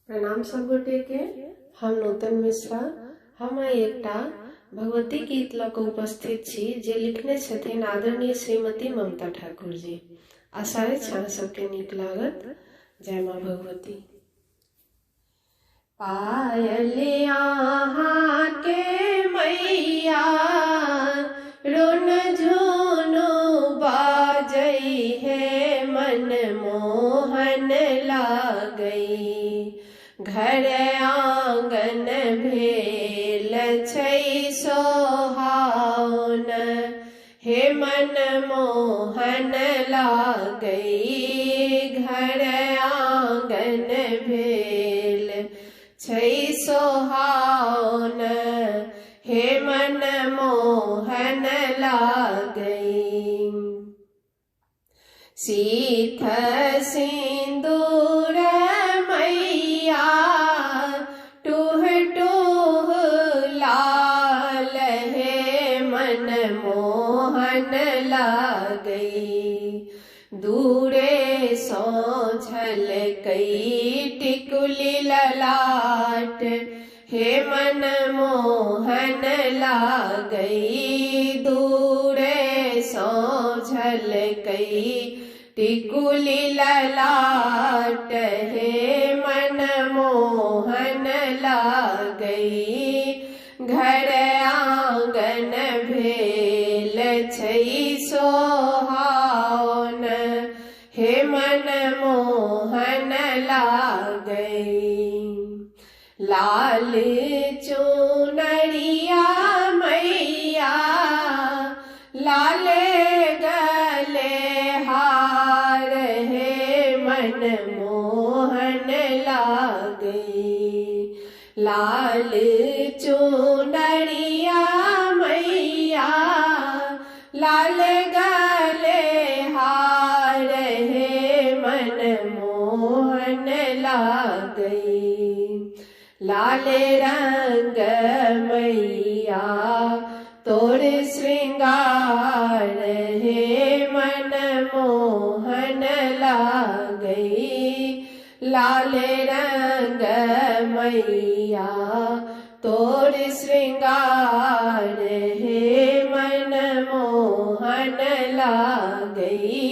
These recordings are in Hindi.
प्रणाम सब गोटे के। हम नूतन मिश्रा। हम एकटा भगवती गीत लऽ कऽ उपस्थित छी जे लिखने छथिन आदरणीय श्रीमती ममता ठाकुर जी। आशा अछि अहाँ सबके नीक लागत। जय माँ भगवती। पायल अहाँ के मैया रुन झुनु बाजई है, मन मोहन लागई। घर आंगन भेल छै सोहावन, हे मन मोहन लागई। घर आंगन भेल छै सोहावन, हे मन मोहन लागई। सीथ सिंदूर मैया टूह टूह लाल, हे मन मोहन लागई। दूरे सो झलकई टिकुली ललाट, हे मन मोहन लागई। दूरे सो झलकई टिकुली ललाट, हे मन मोहन लागई। घर आंगन भेल छै सोहावन, हे मन मोहन लागई। लाल चुनरिया मैया लाल गले हार, हे मन मोहन लागई। लाल चुनरिया मैया लाल गले हार, हे मन मोहन लागई। लाल रंग मैया तोर श्रृंगार, हे मन मोहन लागई। लाल रंग मैया तोर श्रृंगार, हे मन मोहन लागई।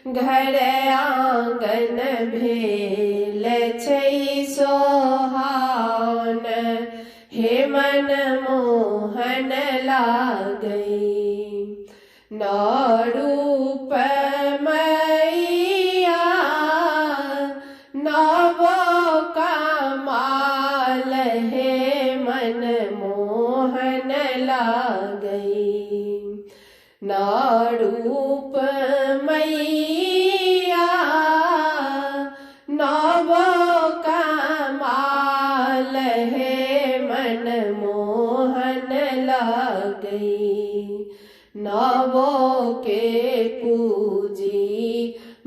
घर आंगन भेल छै सोहावन, हे मन मोहन लागई। नौ रूप मैया नवो कमाल, हे मन मोहन लागई। नौ रूप मैया नवो कमाल, हे मन मोहन लागई। नवो के पूजी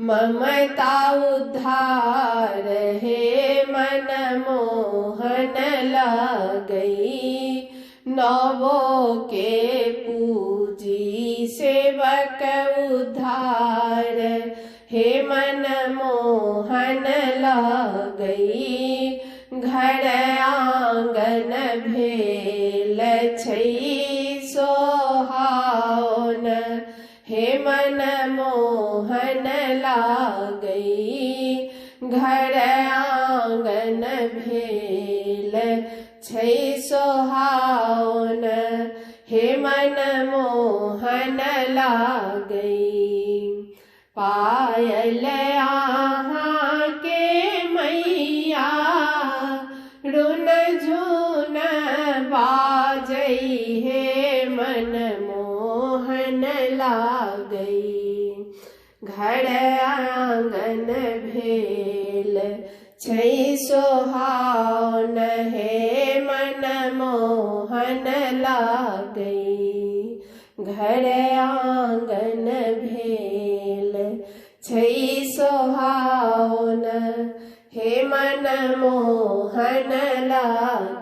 ममता उद्धार, हे मन मोहन लागई। नवो के पूजी सेवक उद्धार, हे मन मोहन लागई। घर आंगन भेल छै सोहावन, हे मन मोहन लागई। घर आंगन भेल छै सोहावन, हे मन मोहन लागई। पायल अहाँ के मैया रुन झुन बाजई, हे मन मोहन लागई। घर आंगन भेल छै सोहावन, हे मन मोहन लागई। घर आंगन भेल छै सोहावन, हे मन मोहन लागई।